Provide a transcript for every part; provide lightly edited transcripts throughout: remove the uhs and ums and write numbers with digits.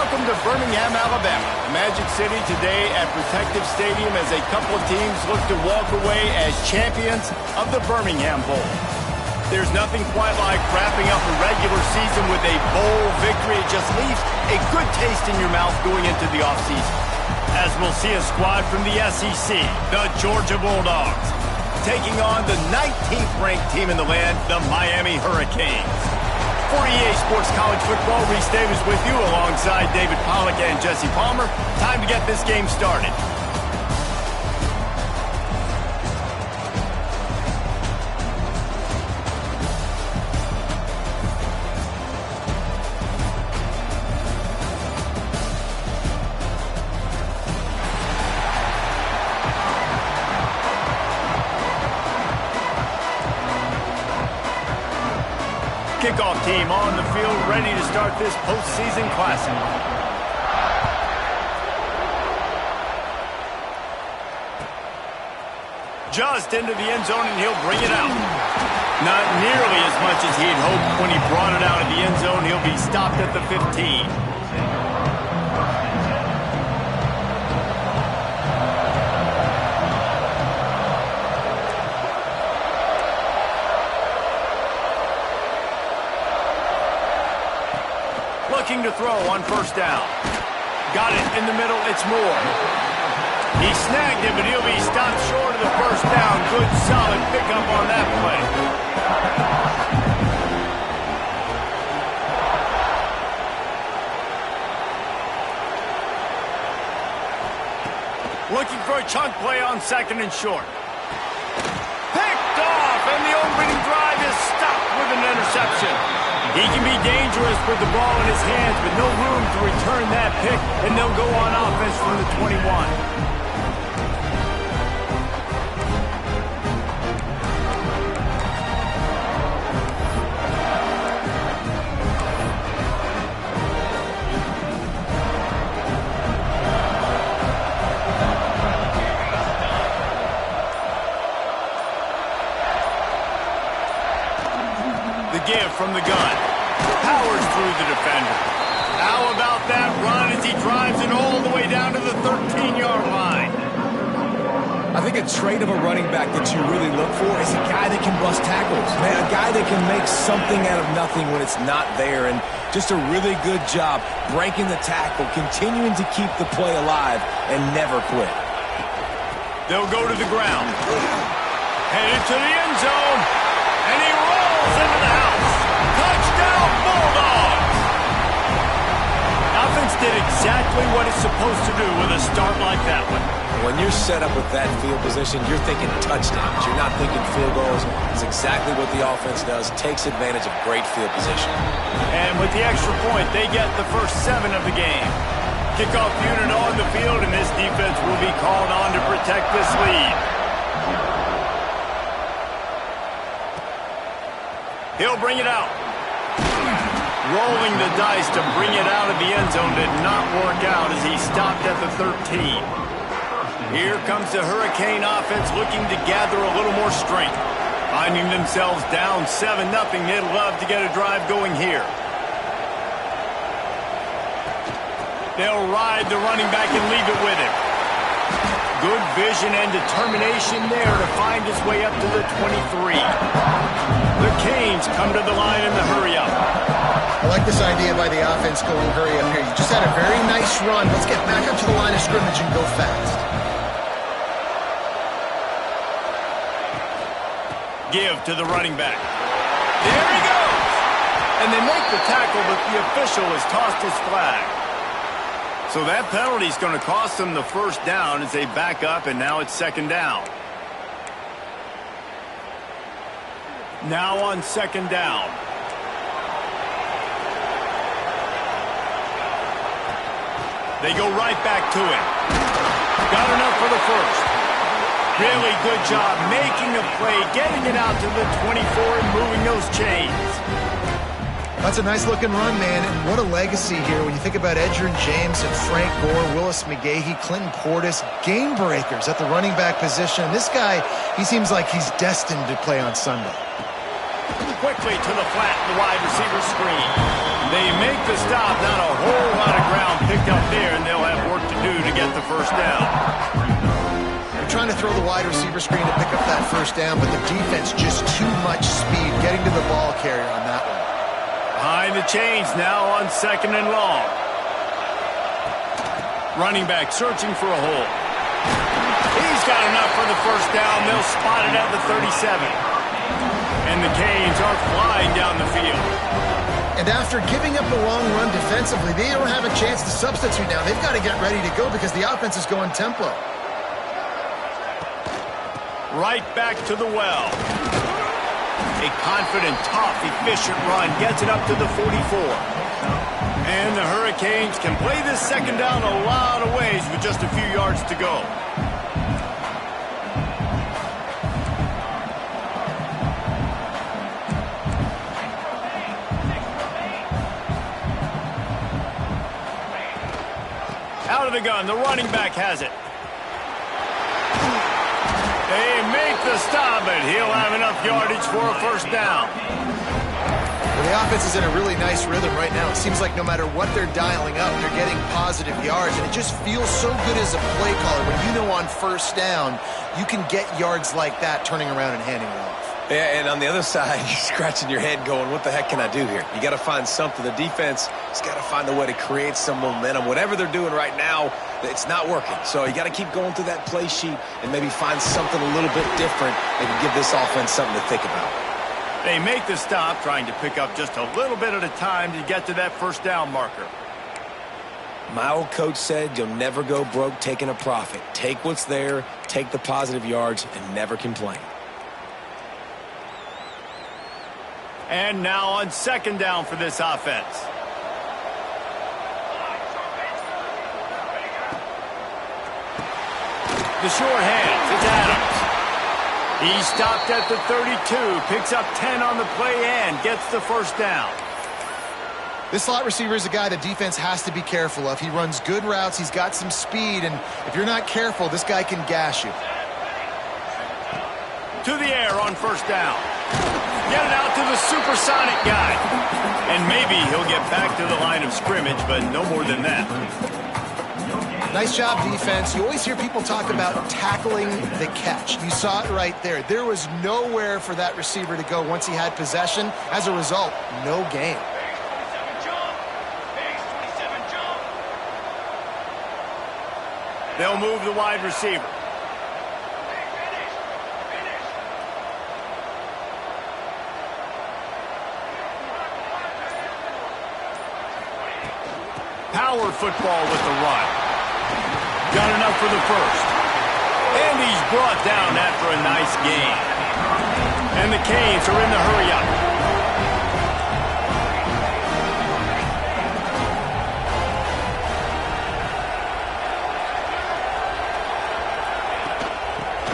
Welcome to Birmingham, Alabama, the Magic City today at Protective Stadium as a couple of teams look to walk away as champions of the Birmingham Bowl. There's nothing quite like wrapping up a regular season with a bowl victory. It just leaves a good taste in your mouth going into the offseason. As we'll see a squad from the SEC, the Georgia Bulldogs, taking on the 19th ranked team in the land, the Miami Hurricanes. For EA Sports College Football, Reese Davis with you alongside David Pollack and Jesse Palmer. Time to get this game started. Kickoff team on the field, ready to start this postseason classic. Just into the end zone, and he'll bring it out. Not nearly as much as he'd hoped when he brought it out of the end zone. He'll be stopped at the 15. Looking to throw on first down. Got it in the middle, it's Moore. He snagged it, but he'll be stopped short of the first down. Good, solid pickup on that play. Looking for a chunk play on second and short. Picked off, and the opening drive is stopped with an interception. He can be dangerous with the ball in his hands, but no room to return that pick, and they'll go on offense from the 21. The give from the gun. Powers through the defender. How about that run as he drives it all the way down to the 13-yard line? I think a trait of a running back that you really look for is a guy that can bust tackles. Man, a guy that can make something out of nothing when it's not there. And just a really good job breaking the tackle, continuing to keep the play alive, and never quit. They'll go to the ground. Headed to the end zone. And he rolls into the house. Touchdown, Bulldogs! Offense did exactly what it's supposed to do with a start like that one. When you're set up with that field position, you're thinking touchdowns. You're not thinking field goals. It's exactly what the offense does. Takes advantage of great field position. And with the extra point, they get the first 7 of the game. Kickoff unit on the field, and this defense will be called on to protect this lead. He'll bring it out. Rolling the dice to bring it out of the end zone did not work out as he stopped at the 13. Here comes the Hurricane offense looking to gather a little more strength. Finding themselves down 7-0, they'd love to get a drive going here. They'll ride the running back and leave it with him. Good vision and determination there to find his way up to the 23. The Canes come to the line in the hurry-up. I like this idea by the offense going hurry-up here. You just had a very nice run. Let's get back up to the line of scrimmage and go fast. Give to the running back. There he goes! And they make the tackle, but the official has tossed his flag. So that penalty is going to cost them the first down as they back up, and now it's second down. Now on second down. They go right back to him. Got enough for the first. Really good job making a play, getting it out to the 24 and moving those chains. That's a nice-looking run, man, and what a legacy here when you think about Edgerrin James and Frank Gore, Willis McGahee, Clinton Portis, game breakers at the running back position. This guy, he seems like he's destined to play on Sunday. Quickly to the flat, the wide receiver screen. They make the stop, not a whole lot of ground picked up there, and they'll have work to do to get the first down. They're trying to throw the wide receiver screen to pick up that first down, but the defense just too much speed getting to the ball carrier on that one. Behind the chains now on 2nd and long. Running back searching for a hole. He's got enough for the first down. They'll spot it at the 37. And the Canes are flying down the field. And after giving up a long run defensively, they don't have a chance to substitute now. They've got to get ready to go because the offense is going tempo. Right back to the well. A confident, tough, efficient run gets it up to the 44. And the Hurricanes can play this second down a lot of ways with just a few yards to go. Out of the gun, the running back has it. They make the stop, but he'll have enough yardage for a first down. Well, the offense is in a really nice rhythm right now. It seems like no matter what they're dialing up, they're getting positive yards, and it just feels so good as a play caller when you know on first down you can get yards like that turning around and handing it off. Yeah, and on the other side, you're scratching your head going, what the heck can I do here? You got to find something. The defense has got to find a way to create some momentum. Whatever they're doing right now, it's not working. So you got to keep going through that play sheet and maybe find something a little bit different and give this offense something to think about. They make the stop, trying to pick up just a little bit at a time to get to that first down marker. My old coach said you'll never go broke taking a profit. Take what's there, take the positive yards, and never complain. And now on 2nd down for this offense. The short hands, it's Adams. He stopped at the 32, picks up 10 on the play and gets the first down. This slot receiver is a guy the defense has to be careful of. He runs good routes, he's got some speed, and if you're not careful, this guy can gash you. To the air on first down. Get it out to the supersonic guy. And maybe he'll get back to the line of scrimmage, but no more than that. Nice job, defense. You always hear people talk about tackling the catch. You saw it right there. There was nowhere for that receiver to go once he had possession. As a result, no gain. They'll move the wide receiver. Power football with the run. Got enough for the first. And he's brought down after a nice gain. And the Canes are in the hurry-up.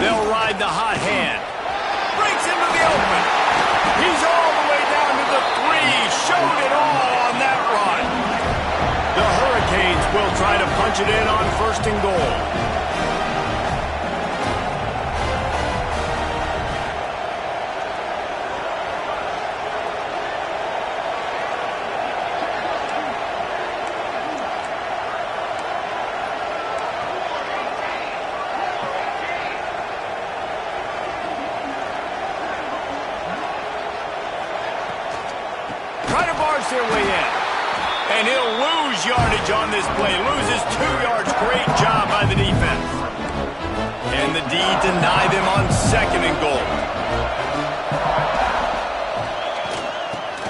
They'll ride the hot hand. Breaks into the open. He's all the way down to the 3. Showed it all on that run. The Hurricanes will try to punch it in on 1st and goal. Try to barge their way in. And he'll lose yardage on this play. Loses 2 yards. Great job by the defense. And the D deny them on 2nd and goal.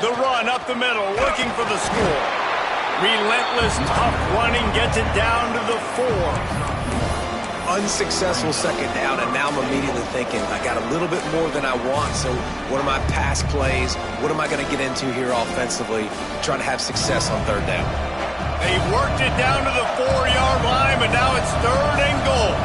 The run up the middle, looking for the score. Relentless, tough running gets it down to the 4. Unsuccessful 2nd down, and now I'm immediately thinking, I got a little bit more than I want, so what are my pass plays? What am I going to get into here offensively, trying to have success on 3rd down? They've worked it down to the 4-yard line, but now it's 3rd and goal.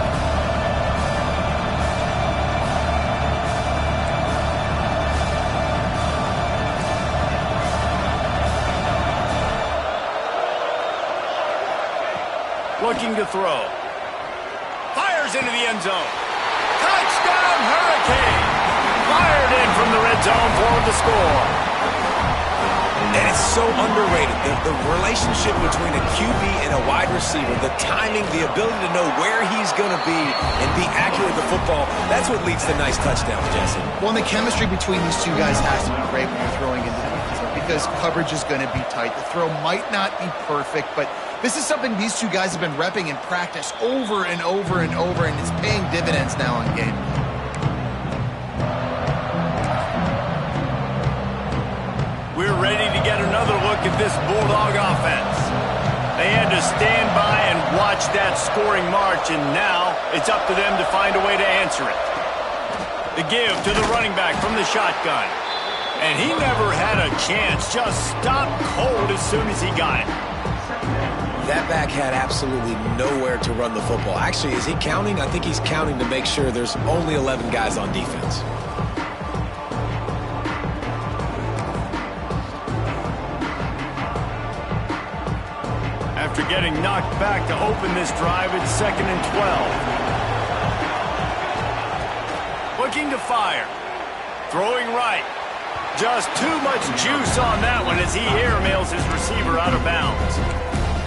Looking to throw. Fires into the end zone. Touchdown, Hurricane! Fired in from the red zone for the score. And it's so underrated. The relationship between a QB and a wide receiver, the timing, the ability to know where he's going to be and be accurate with the football, that's what leads to nice touchdowns, Jesse. Well, and the chemistry between these two guys has to be great when you're throwing into defense because coverage is going to be tight. The throw might not be perfect, but this is something these two guys have been repping in practice over and over and over, and it's paying dividends now on game. We're ready to get another look at this Bulldog offense. They had to stand by and watch that scoring march, and now it's up to them to find a way to answer it. The give to the running back from the shotgun. And he never had a chance, just stopped cold as soon as he got it. That back had absolutely nowhere to run the football. Actually, is he counting? I think he's counting to make sure there's only 11 guys on defense. After getting knocked back to open this drive, it's 2nd and 12. Looking to fire. Throwing right. Just too much juice on that one as he airmails his receiver out of bounds.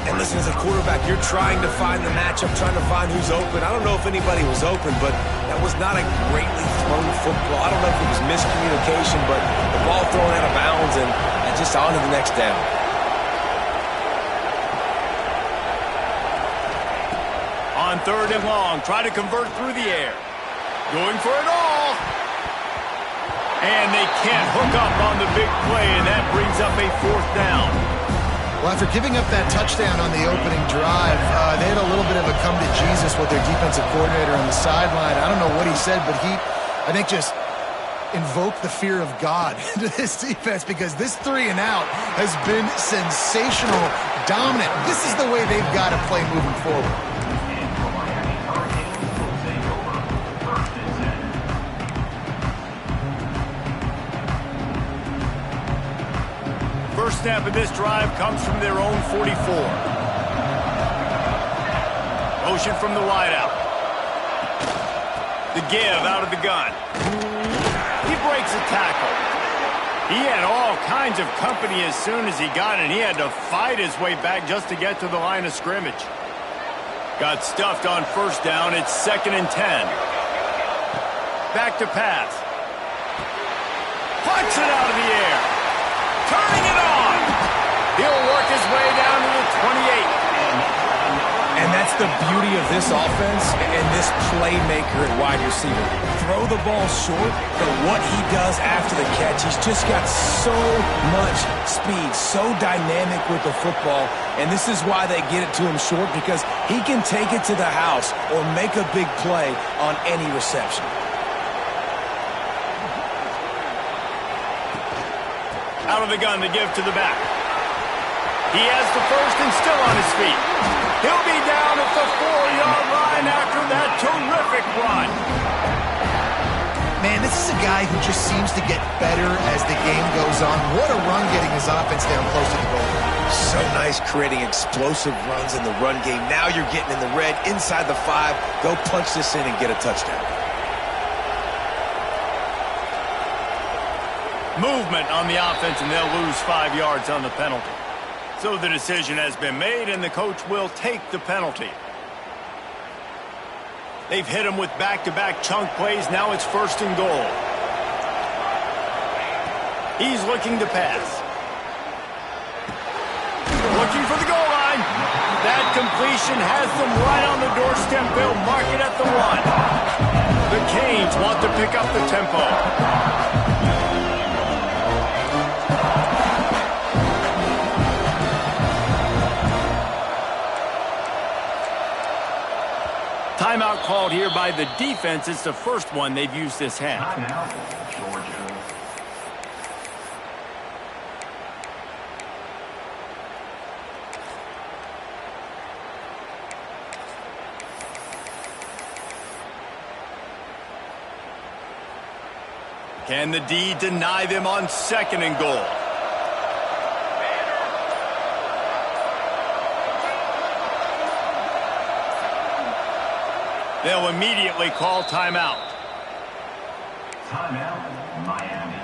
And listen, as a quarterback, you're trying to find the matchup, trying to find who's open. I don't know if anybody was open, but that was not a greatly thrown football. I don't know if it was miscommunication, but the ball thrown out of bounds and just on to the next down. On 3rd and long, try to convert through the air. Going for it all. And they can't hook up on the big play, and that brings up a 4th down. Well, after giving up that touchdown on the opening drive, they had a little bit of a come to Jesus with their defensive coordinator on the sideline. I don't know what he said, but he, I think, just invoked the fear of God into this defense because this 3 and out has been sensational, dominant. This is the way they've got to play moving forward. First snap of this drive comes from their own 44. Motion from the wideout. The give out of the gun. He breaks a tackle. He had all kinds of company as soon as he got it. He had to fight his way back just to get to the line of scrimmage. Got stuffed on 1st down. It's 2nd and 10. Back to pass. Plucks it out of the air. Turning it on. He'll work his way down to the 28. And that's the beauty of this offense and this playmaker at wide receiver. Throw the ball short, but what he does after the catch, he's just got so much speed, so dynamic with the football. And this is why they get it to him short, because he can take it to the house or make a big play on any reception. Out of the gun to give to the back. He has the first and still on his feet. He'll be down at the 4-yard line after that terrific run. Man, this is a guy who just seems to get better as the game goes on. What a run getting his offense down close to the goal. So nice creating explosive runs in the run game. Now you're getting in the red inside the 5. Go punch this in and get a touchdown. Movement on the offense, and they'll lose 5 yards on the penalty. So the decision has been made, and the coach will take the penalty. They've hit him with back-to-back chunk plays. Now it's 1st and goal. He's looking to pass. Looking for the goal line. That completion has them right on the doorstep. They'll mark it at the 1. The Canes want to pick up the tempo. Timeout called here by the defense. It's the first one they've used this half. Can the D deny them on 2nd and goal? They'll immediately call timeout. Timeout, Miami.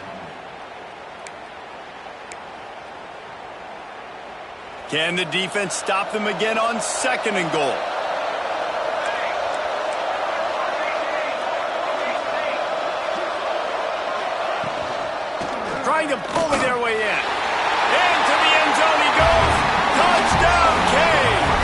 Can the defense stop them again on 2nd and goal? Trying to bully their way in. Into the end zone he goes. Touchdown, Canes!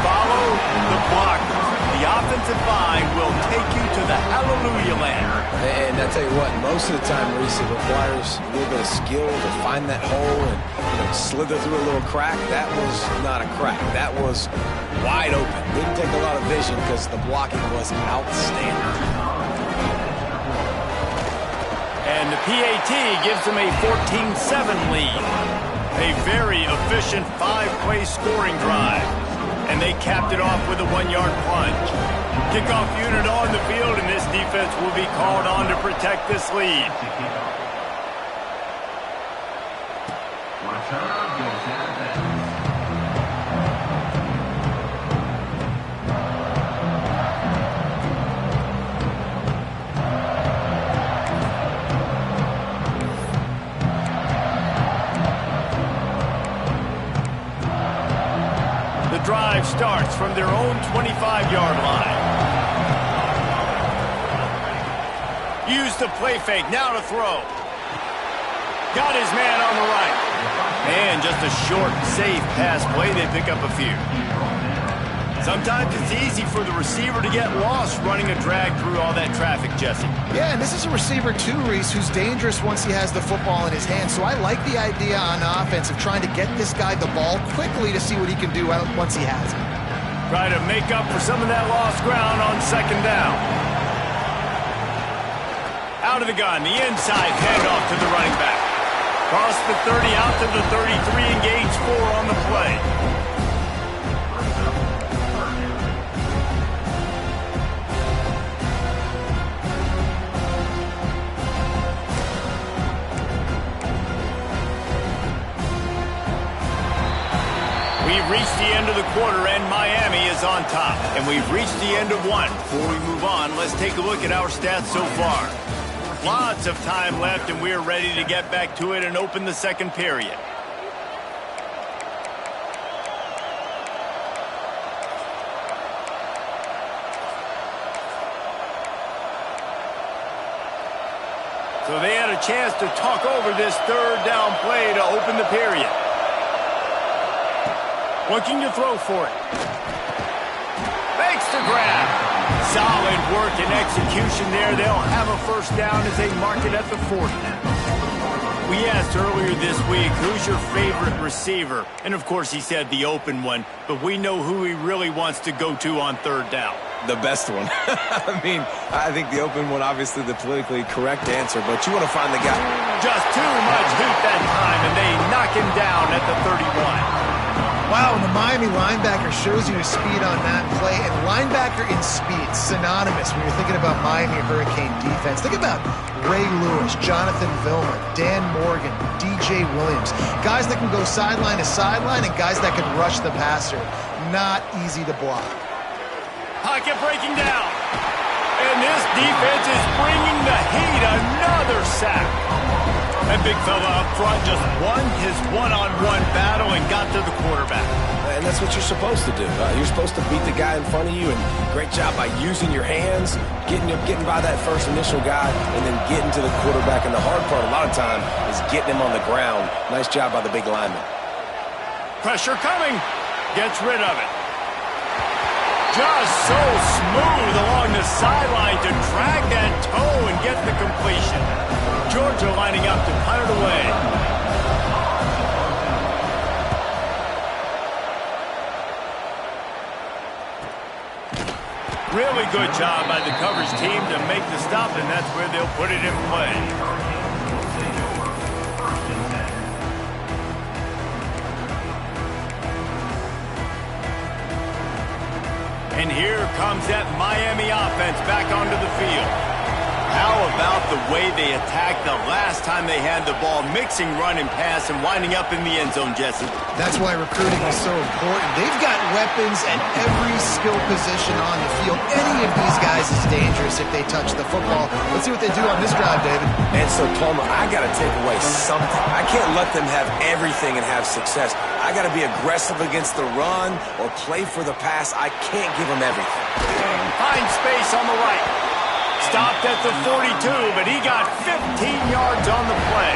Follow the blocker. The offensive line will take you to the hallelujah land. And I tell you what, most of the time, Reese, it requires a little bit of skill to find that hole and slither through a little crack. That was not a crack. That was wide open. Didn't take a lot of vision because the blocking was outstanding. And the PAT gives them a 14-7 lead. A very efficient 5-play scoring drive. And they capped it off with a 1-yard plunge. Kickoff unit on the field, and this defense will be called on to protect this lead. The drive starts from their own 25-yard line. Use the play fake, now to throw. Got his man on the right. And just a short, safe pass play, they pick up a few. Sometimes it's easy for the receiver to get lost running a drag through all that traffic, Jesse. Yeah, and this is a receiver too, Reese, who's dangerous once he has the football in his hands. So I like the idea on offense of trying to get this guy the ball quickly to see what he can do once he has it. Try to make up for some of that lost ground on 2nd down. Out of the gun, the inside handoff to the running back. Cross the 30 out to the 33, engage 4 on the play. We've reached the end of the quarter, and Miami is on top. And we've reached the end of one. Before we move on, let's take a look at our stats so far. Lots of time left, and we're ready to get back to it and open the 2nd period. So they had a chance to talk over this 3rd down play to open the period. Looking to throw for it. Makes the grab. Solid work and execution there. They'll have a 1st down as they mark it at the 40. We asked earlier this week, who's your favorite receiver? And of course he said the open one, but we know who he really wants to go to on 3rd down. The best one. I mean, I think the open one, obviously the politically correct answer, but you want to find the guy. Just too much heat that time, and they knock him down at the 31. Wow, and the Miami linebacker shows you his speed on that play. And linebacker in speed, synonymous when you're thinking about Miami Hurricane defense. Think about Ray Lewis, Jonathan Vilma, Dan Morgan, DJ Williams. Guys that can go sideline to sideline and guys that can rush the passer. Not easy to block. Pocket breaking down. And this defense is bringing the heat. Another sack. That big fella up front just won his one-on-one battle and got to the quarterback. And that's what you're supposed to do. You're supposed to beat the guy in front of you, and great job by using your hands, getting by that first initial guy, and then getting to the quarterback. And the hard part a lot of time is getting him on the ground. Nice job by the big lineman. Pressure coming. Gets rid of it. Just so smooth along the sideline to drag that toe and get the completion. Georgia lining up to punt it away. Really good job by the coverage team to make the stop, and that's where they'll put it in play. And here comes that Miami offense back onto the field. How about about the way they attacked the last time they had the ball, mixing run and pass and winding up in the end zone, Jesse. That's why recruiting is so important. They've got weapons at every skill position on the field. Any of these guys is dangerous if they touch the football. Let's see what they do on this drive, David. And so, Palmer, I got to take away something. I can't let them have everything and have success. I got to be aggressive against the run or play for the pass. I can't give them everything. Find space on the right. Stopped at the 42, but he got 15 yards on the play.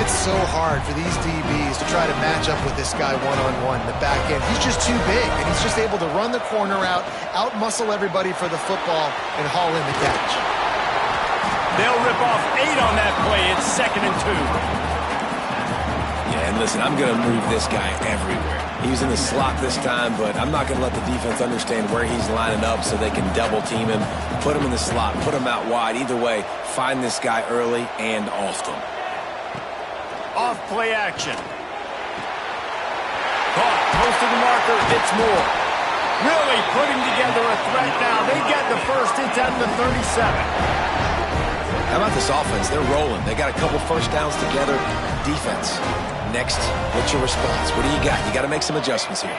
It's so hard for these DBs to try to match up with this guy one-on-one in the back end. He's just too big, and he's just able to run the corner out-muscle everybody for the football, and haul in the catch. They'll rip off 8 on that play. It's 2nd and 2. Yeah, and listen, I'm going to move this guy everywhere. He was in the slot this time, but I'm not going to let the defense understand where he's lining up so they can double team him, put him in the slot, put him out wide. Either way, find this guy early and often. Off play action. Caught, close to the marker, it's Moore. Really putting together a threat now. They get the first, it's at the 37. How about this offense? They're rolling. They got a couple first downs together. Defense. Next, what's your response? What do you got? You got to make some adjustments here.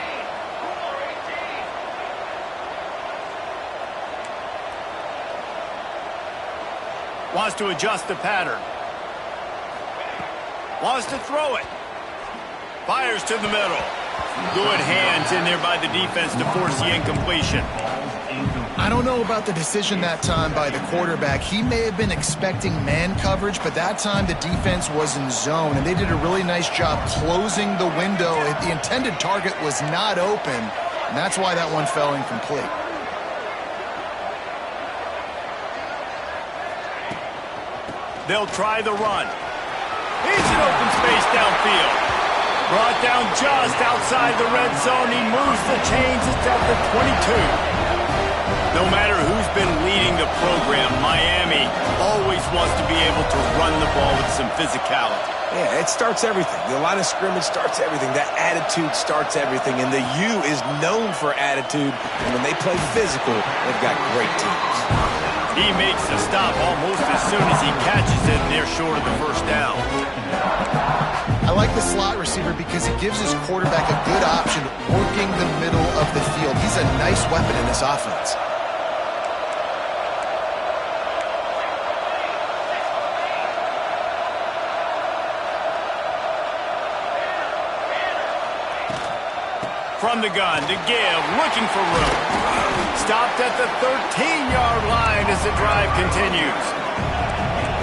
Wants to adjust the pattern. Wants to throw it. Fires to the middle. Good hands in there by the defense to force the incompletion. I don't know about the decision that time by the quarterback. He may have been expecting man coverage, but that time the defense was in zone, and they did a really nice job closing the window. The intended target was not open, and that's why that one fell incomplete. They'll try the run. He's in open space downfield. Brought down just outside the red zone. He moves the chains. It's at the 22. No matter who's been leading the program, Miami always wants to be able to run the ball with some physicality. Yeah, it starts everything. The line of scrimmage starts everything. That attitude starts everything. And the U is known for attitude. And when they play physical, they've got great teams. He makes the stop almost as soon as he catches it, and they're short of the first down. I like the slot receiver because he gives his quarterback a good option working the middle of the field. He's a nice weapon in this offense. From the gun to give, looking for room. Stopped at the 13-yard line as the drive continues.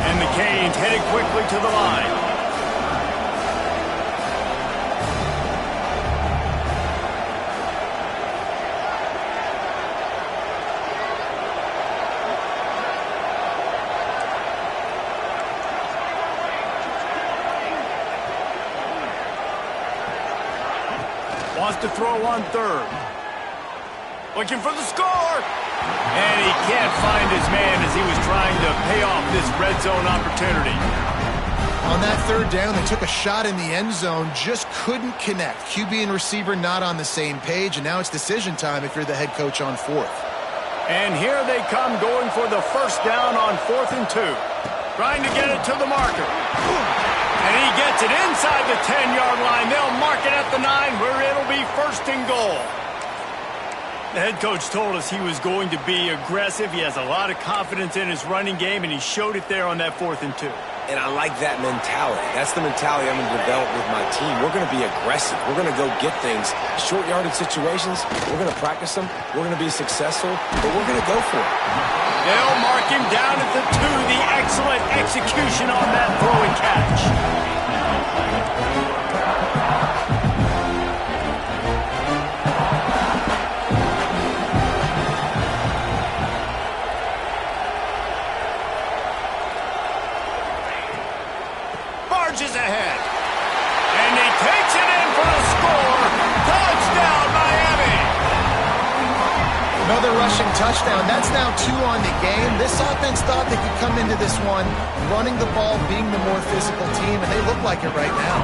And the Canes headed quickly to the line. Wants to throw on third. Looking for the score. And he can't find his man as he was trying to pay off this red zone opportunity. On that third down, they took a shot in the end zone, just couldn't connect. QB and receiver not on the same page, and now it's decision time if you're the head coach on fourth. And here they come going for the first down on 4th and 2. Trying to get it to the marker. And he gets it inside the 10-yard line. They'll mark it at the 9 where it'll be 1st and goal. The head coach told us he was going to be aggressive. He has a lot of confidence in his running game, and he showed it there on that 4th and 2. And I like that mentality. That's the mentality I'm going to develop with my team. We're going to be aggressive. We're going to go get things. Short yardage situations, we're going to practice them. We're going to be successful, but we're going to go for it. They'll mark him down at the 2. The excellent execution on that throw and catch. Barges ahead. And he takes it in for a score. Touchdown, Miami. Another rushing touchdown. That's now 2 on the game. This offense thought they could come into this one running the ball, being the more physical team, and they look like it right now.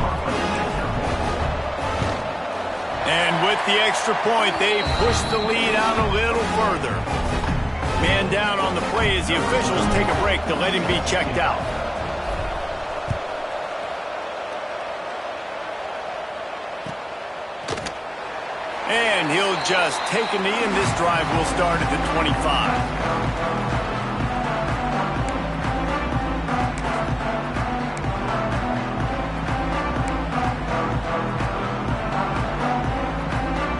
And with the extra point, they push the lead out a little further. Man down on the play is as the officials take a break to let him be checked out. And he'll just take a knee, and this drive will start at the 25.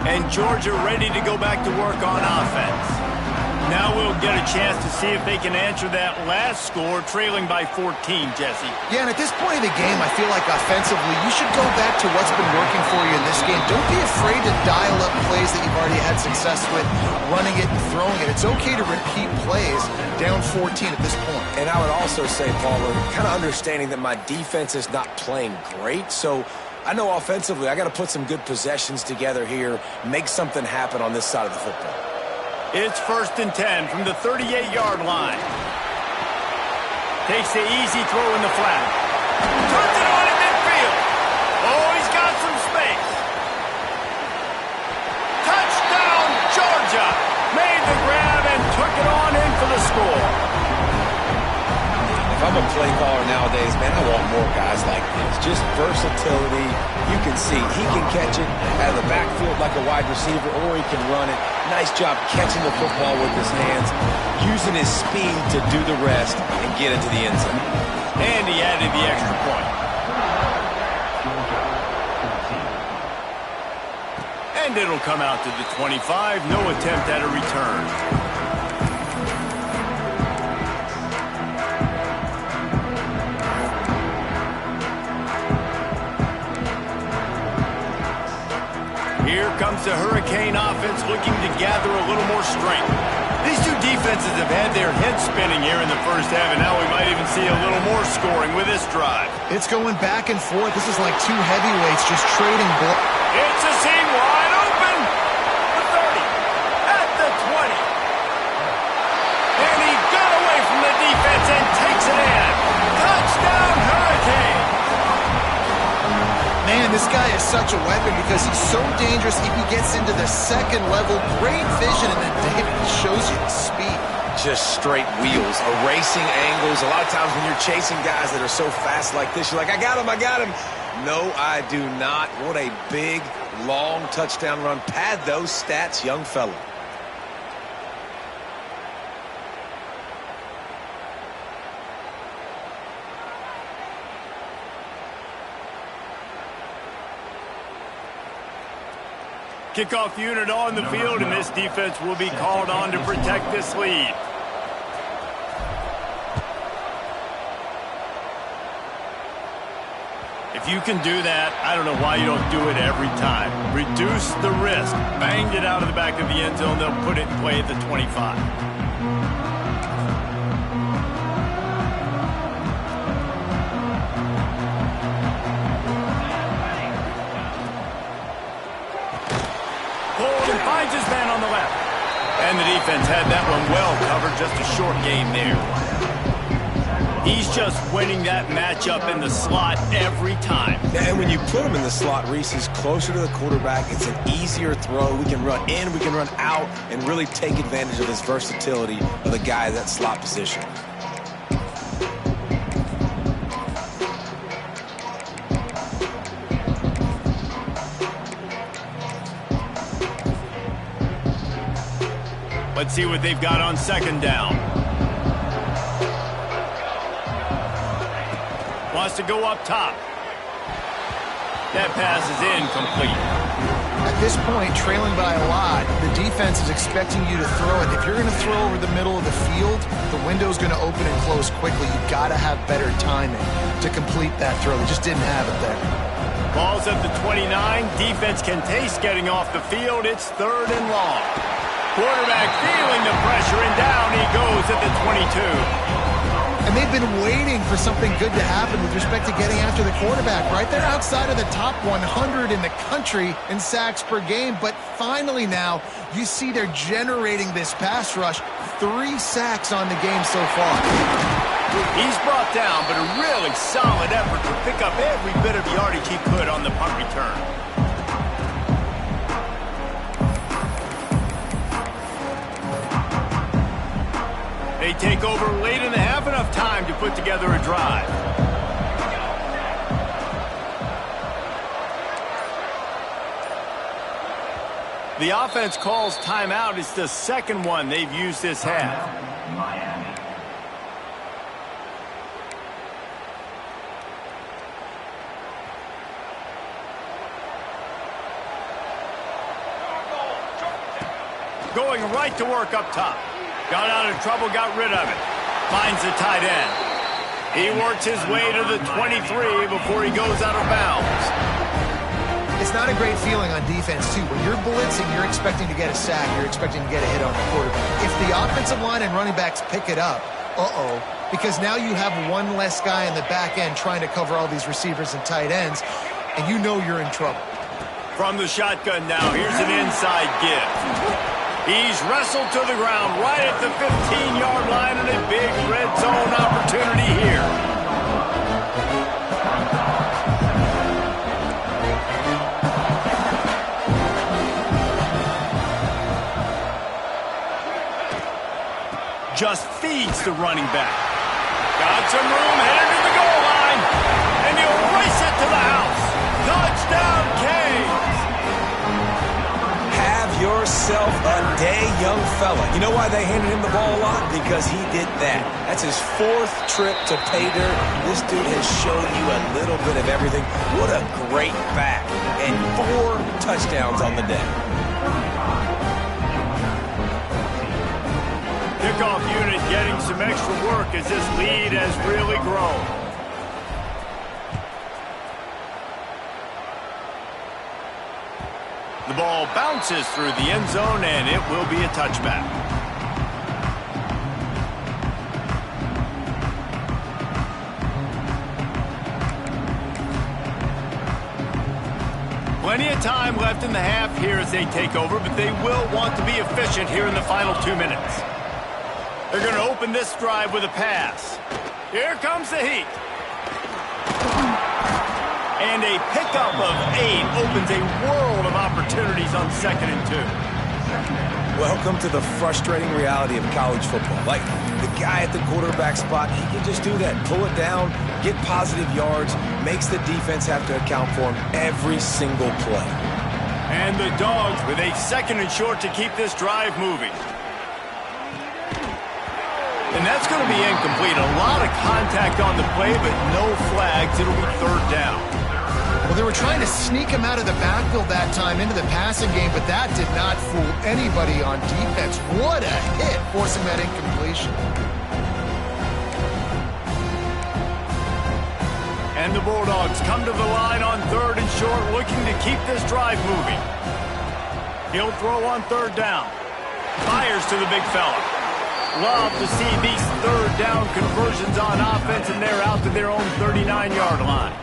And Georgia ready to go back to work on offense. Now we'll get a chance to see if they can answer that last score, trailing by 14, Jesse. Yeah, and at this point of the game, I feel like offensively, you should go back to what's been working for you in this game. Don't be afraid to dial up plays that you've already had success with, running it and throwing it. It's okay to repeat plays down 14 at this point. And I would also say, Paul, kind of understanding that my defense is not playing great, so I know offensively I got to put some good possessions together here, make something happen on this side of the football. It's 1st and 10 from the 38-yard line. Takes the easy throw in the flat. Turns it on in midfield. Oh, he's got some space. Touchdown, Georgia. Made the grab and took it on in for the score. If I'm a play caller nowadays, man, I want more guys like this. Just versatility. You can see he can catch it out of the backfield like a wide receiver, or he can run it. Nice job catching the football with his hands, using his speed to do the rest and get into the end zone. And he added the extra point. And it'll come out to the 25. No attempt at a return. Here comes the Hurricane offense looking to gather a little more strength. These two defenses have had their heads spinning here in the first half, and now we might even see a little more scoring with this drive. It's going back and forth. This is like two heavyweights just trading blows. It's a seam wide open. The 30, at the 20. And he got away from the defense and takes it in. Touchdown, Hurricane. Man, this guy is such a weapon because he's so dangerous. If he gets into the second level, great vision, and then David shows you the speed. Just straight wheels, erasing angles. A lot of times when you're chasing guys that are so fast like this, you're like, I got him, I got him. No, I do not. What a big, long touchdown run. Pad those stats, young fella. Kickoff unit on the field, and this defense will be called on to protect this lead. If you can do that, I don't know why you don't do it every time. Reduce the risk. Banged it out of the back of the end zone. They'll put it in play at the 25. Finds his man on the left. And the defense had that one well covered. Just a short game there. He's just winning that matchup in the slot every time. And when you put him in the slot, Reese is closer to the quarterback. It's an easier throw. We can run in, we can run out, and really take advantage of his versatility of the guy in that slot position. Let's see what they've got on second down. Wants to go up top. That pass is incomplete. At this point, trailing by a lot, the defense is expecting you to throw it. If you're going to throw over the middle of the field, the window's going to open and close quickly. You've got to have better timing to complete that throw. They just didn't have it there. Ball's at the 29. Defense can taste getting off the field. It's 3rd and long. Quarterback feeling the pressure, and down he goes at the 22. And they've been waiting for something good to happen with respect to getting after the quarterback, right? They're outside of the top 100 in the country in sacks per game, but finally now you see they're generating this pass rush. 3 sacks on the game so far. He's brought down, but a really solid effort to pick up every bit of yardage he could on the punt return. They take over late in the half, enough time to put together a drive. The offense calls timeout. It's the second one they've used this half. Going right to work up top. Got out of trouble, got rid of it. Finds the tight end. He works his way to the 23 before he goes out of bounds. It's not a great feeling on defense, too. When you're blitzing, you're expecting to get a sack. You're expecting to get a hit on the quarterback. If the offensive line and running backs pick it up, because now you have one less guy in the back end trying to cover all these receivers and tight ends, and you know you're in trouble. From the shotgun now, here's an inside give. He's wrestled to the ground right at the 15-yard line, and a big red zone opportunity here. Just feeds the running back. Got some room, headed to the goal line, and he'll race it to the house. Touchdown, Canes! Have yourself a day, young fella. You know why they handed him the ball a lot? Because he did that. That's his 4th trip to pay dirt. This dude has shown you a little bit of everything. What a great back. And 4 touchdowns on the day. Kickoff unit getting some extra work as this lead has really grown. The ball bounces through the end zone, and it will be a touchback. Plenty of time left in the half here as they take over, but they will want to be efficient here in the final 2 minutes. They're going to open this drive with a pass. Here comes the heat. And a pickup of 8 opens a world of opportunities on 2nd and 2. Welcome to the frustrating reality of college football. Like, the guy at the quarterback spot, he can just do that. Pull it down, get positive yards, makes the defense have to account for him every single play. And the Dogs with a 2nd and short to keep this drive moving. And that's going to be incomplete. A lot of contact on the play, but no flags. It'll be 3rd down. Well, they were trying to sneak him out of the backfield that time into the passing game, but that did not fool anybody on defense. What a hit, forcing that incompletion. And the Bulldogs come to the line on 3rd and short, looking to keep this drive moving. He'll throw on 3rd down. Fires to the big fella. Love to see these 3rd down conversions on offense, and they're out to their own 39-yard line.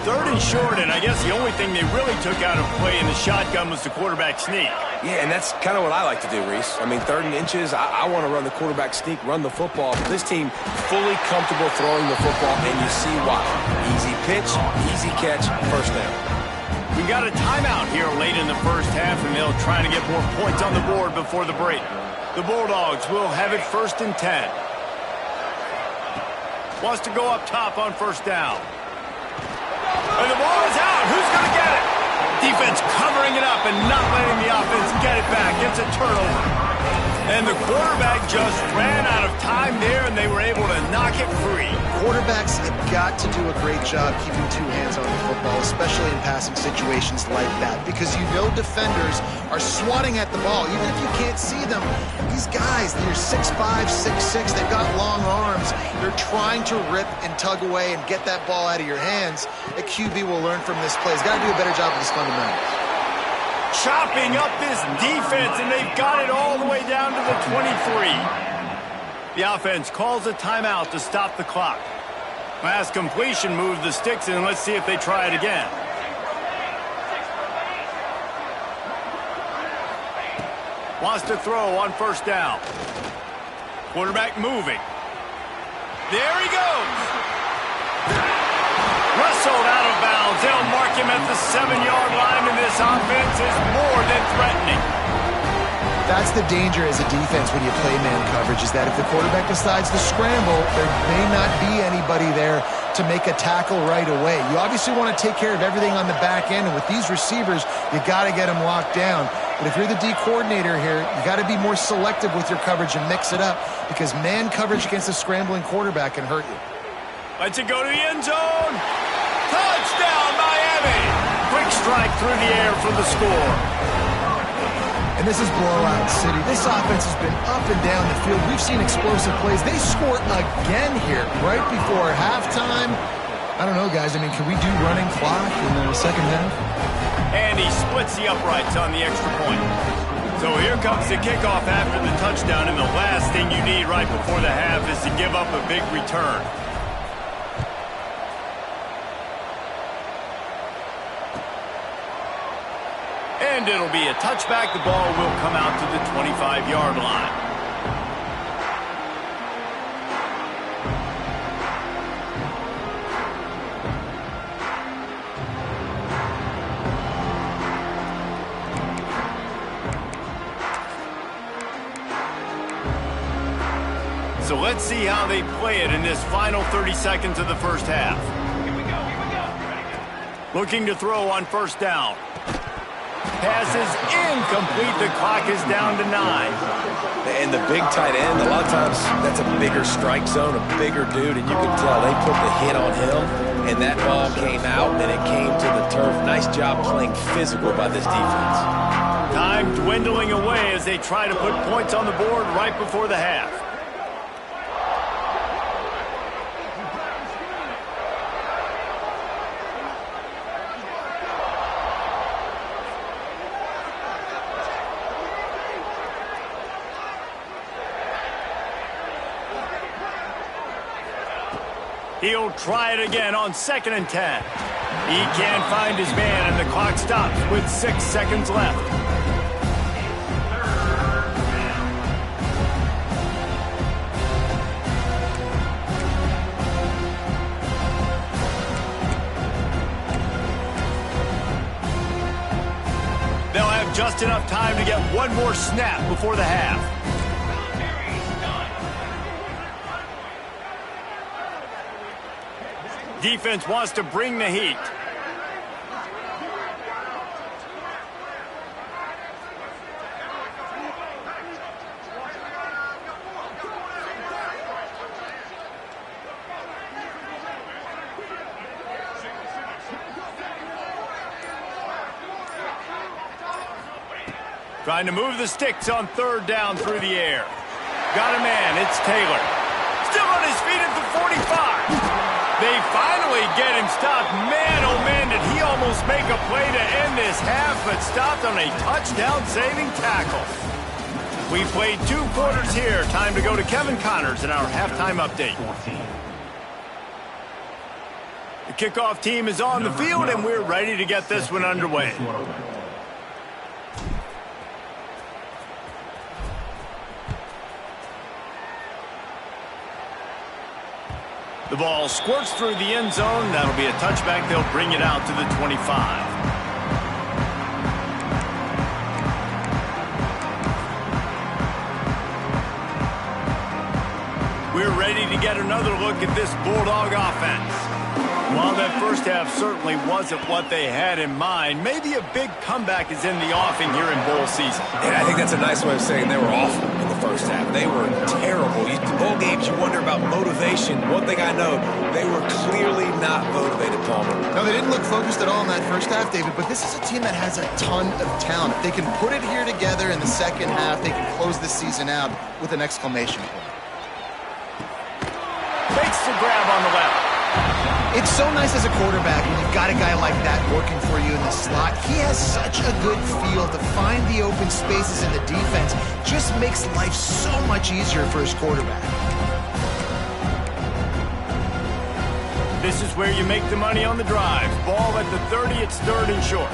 3rd and short, and I guess the only thing they really took out of play in the shotgun was the quarterback sneak. Yeah, and that's kind of what I like to do, Reese. I mean, 3rd and inches, I want to run the quarterback sneak, run the football. This team fully comfortable throwing the football, and you see why. Easy pitch, easy catch, 1st down. We got a timeout here late in the 1st half, and they'll try to get more points on the board before the break. The Bulldogs will have it 1st and 10. Wants to go up top on 1st down. And the ball is out. Who's going to get it? Defense covering it up and not letting the offense get it back. It's a turnover. And the quarterback just ran out of time there, and they were able to knock it free. Quarterbacks have got to do a great job keeping 2 hands on the football, especially in passing situations like that, because you know defenders are swatting at the ball. Even if you can't see them, these guys, they're 6'5", 6'6", they've got long arms. They're trying to rip and tug away and get that ball out of your hands. A QB will learn from this play. He's got to do a better job of his fundamentals. Chopping up this defense, and they've got it all the way down to the 23. The offense calls a timeout to stop the clock. Last completion moved the sticks, and let's see if they try it again. Wants to throw on 1st down. Quarterback moving. There he goes. Wrestled out of bounds. They'll mark him at the 7-yard line, and this offense is more than threatening. That's the danger as a defense when you play man coverage, is that if the quarterback decides to scramble, there may not be anybody there to make a tackle right away. You obviously want to take care of everything on the back end, and with these receivers, you got to get them locked down. But if you're the D coordinator here, you got to be more selective with your coverage and mix it up, because man coverage against a scrambling quarterback can hurt you. Let's it go to the end zone. Touchdown, Miami! Quick strike through the air for the score. And this is blowout city. This offense has been up and down the field. We've seen explosive plays. They score again here right before halftime. I don't know, guys. I mean, can we do running clock in the second half? And he splits the uprights on the extra point. So here comes the kickoff after the touchdown, and the last thing you need right before the half is to give up a big return. And it'll be a touchback. The ball will come out to the 25-yard line. So let's see how they play it in this final 30 seconds of the first half. Here we go. Looking to throw on first down. Pass is incomplete. The clock is down to 9. And the big tight end, a lot of times that's a bigger strike zone, a bigger dude, and you can tell they put the hit on him, and that ball came out, and it came to the turf. Nice job playing physical by this defense. Time dwindling away as they try to put points on the board right before the half. He'll try it again on 2nd and 10. He can't find his man, and the clock stops with 6 seconds left. They'll have just enough time to get one more snap before the half. Defense wants to bring the heat. Trying to move the sticks on 3rd down through the air. Got a man, it's Taylor. Still on his feet at the 45. They finally get him stopped. Man, oh man, did he almost make a play to end this half, but stopped on a touchdown-saving tackle. We played 2 quarters here. Time to go to Kevin Connors in our halftime update. The kickoff team is on the field, and we're ready to get this one underway. The ball squirts through the end zone. That'll be a touchback. They'll bring it out to the 25. We're ready to get another look at this Bulldog offense. While that first half certainly wasn't what they had in mind, maybe a big comeback is in the offing here in bowl season. And I think that's a nice way of saying they were awful in the first half. They were terrible. The bowl games, you wonder about motivation. One thing I know, they were clearly not motivated, Palmer. No, they didn't look focused at all in that first half, David, but this is a team that has a ton of talent. If they can put it here together in the second half, they can close this season out with an exclamation point. Makes the grab on the left. It's so nice as a quarterback when you've got a guy like that working for you in the slot. He has such a good feel to find the open spaces in the defense. Just makes life so much easier for his quarterback. This is where you make the money on the drive. Ball at the 30, it's 3rd and short.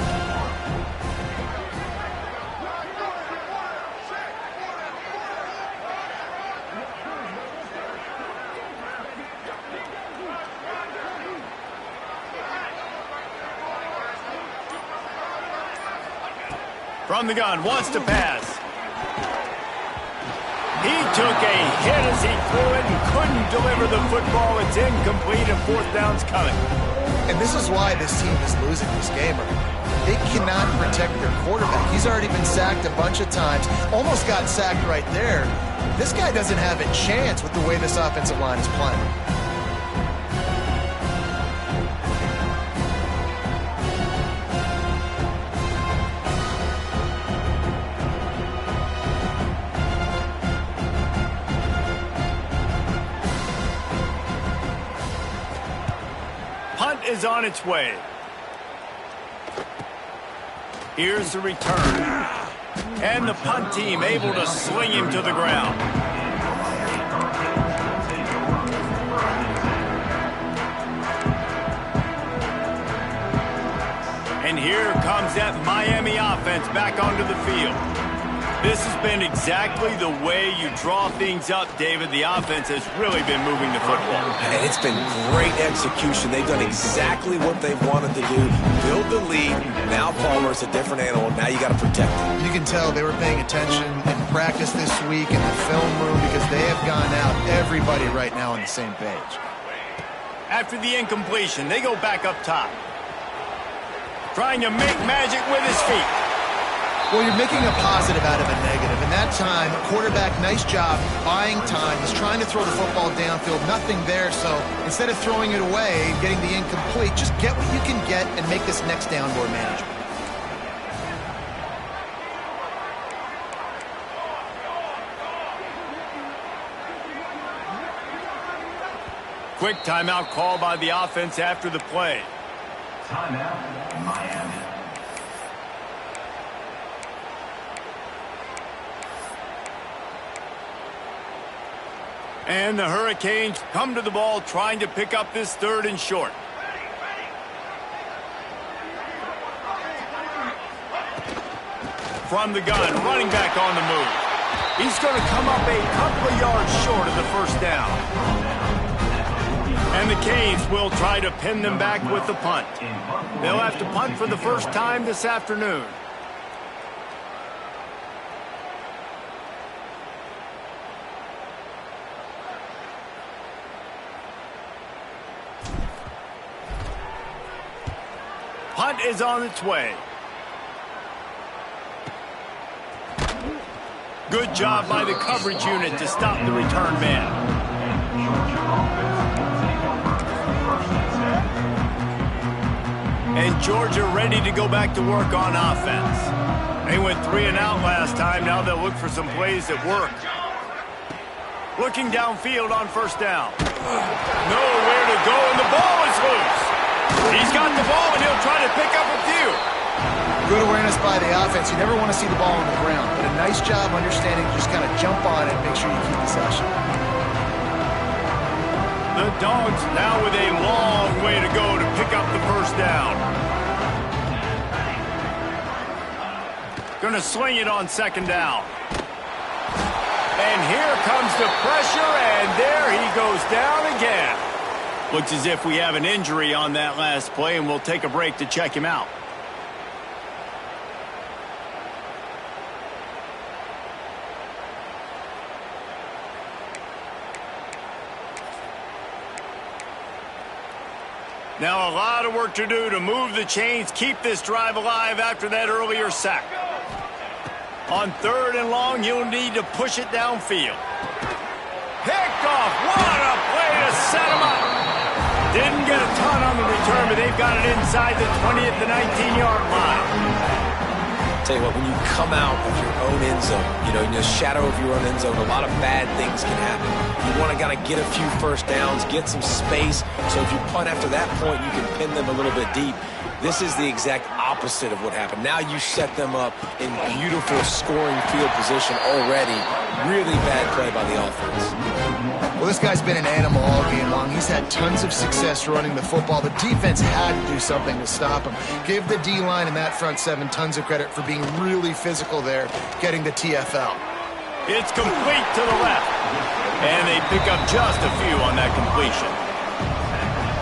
From the gun, wants to pass. took a hit as he threw it and couldn't deliver the football. It's incomplete and fourth down's coming. And this is why this team is losing this game. They cannot protect their quarterback. He's already been sacked a bunch of times. Almost got sacked right there. This guy doesn't have a chance with the way this offensive line is playing. Punt is on its way. Here's the return. And the punt team able to sling him to the ground. And here comes that Miami offense back onto the field. This has been exactly the way you draw things up, David. The offense has really been moving the football. And it's been great execution. They've done exactly what they've wanted to do. Build the lead. Now Palmer's a different animal. Now you got to protect him. You can tell they were paying attention in practice this week in the film room because they have gone out, everybody right now on the same page. After the incompletion, they go back up top. Trying to make magic with his feet. Well, you're making a positive out of a negative. In that time, quarterback, nice job, buying time. He's trying to throw the football downfield. Nothing there, so instead of throwing it away, getting the incomplete, just get what you can get and make this next down more manageable. Quick timeout call by the offense after the play. Timeout, Miami. And the Hurricanes come to the ball trying to pick up this third and short. From the gun, running back on the move. He's going to come up a couple of yards short of the first down. And the Canes will try to pin them back with the punt. They'll have to punt for the first time this afternoon. Punt is on its way. Good job by the coverage unit to stop the return man. And Georgia ready to go back to work on offense. They went 3 and out last time. Now they'll look for some plays that work. Looking downfield on first down. Nowhere to go, and the ball is loose. He's got the ball, and he'll try to pick up a few. Good awareness by the offense. You never want to see the ball on the ground, but a nice job understanding to just kind of jump on it and make sure you keep possession. The Dogs now with a long way to go to pick up the first down. Going to sling it on second down. And here comes the pressure, and there he goes down again. Looks as if we have an injury on that last play, and we'll take a break to check him out. Now a lot of work to do to move the chains, keep this drive alive after that earlier sack. On third and long, you'll need to push it downfield. Picked off. What a play to set him up. Didn't get a ton on the return, but they've got it inside the 20 at the 19-yard line. Tell you what, when you come out of your own end zone, in the shadow of your own end zone, a lot of bad things can happen. You want to kind of get a few first downs, get some space, so if you punt after that point, you can pin them a little bit deep. This is the exact opposite of what happened. Now you set them up in beautiful scoring field position already. Really bad play by the offense. Well, this guy's been an animal all game long. He's had tons of success running the football. The defense had to do something to stop him. Give the D-line and that front seven tons of credit for being really physical there, getting the TFL. It's complete to the left. And they pick up just a few on that completion.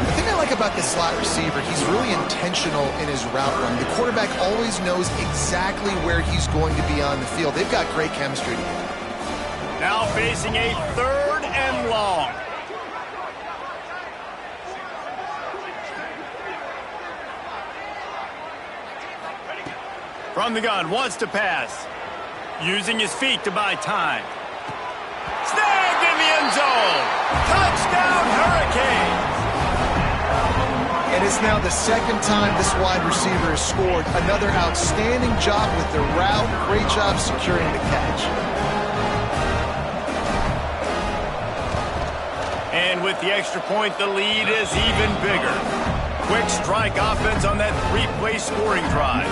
The thing I like about this slot receiver, he's really intentional in his route run. The quarterback always knows exactly where he's going to be on the field. They've got great chemistry together. Now facing a 3rd and long. From the gun, wants to pass. Using his feet to buy time. Snagged in the end zone. Touchdown, Hurricanes. And it's now the 2nd time this wide receiver has scored. Another outstanding job with the route. Great job securing the catch. And with the extra point, the lead is even bigger. Quick strike offense on that 3-play scoring drive.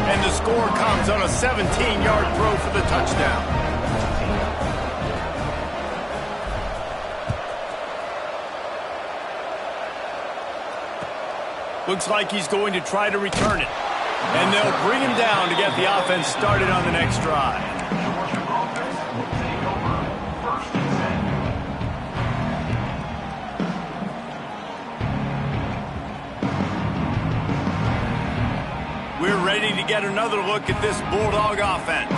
And the score comes on a 17-yard throw for the touchdown. Looks like he's going to try to return it. And they'll bring him down to get the offense started on the next drive. We're ready to get another look at this Bulldog offense.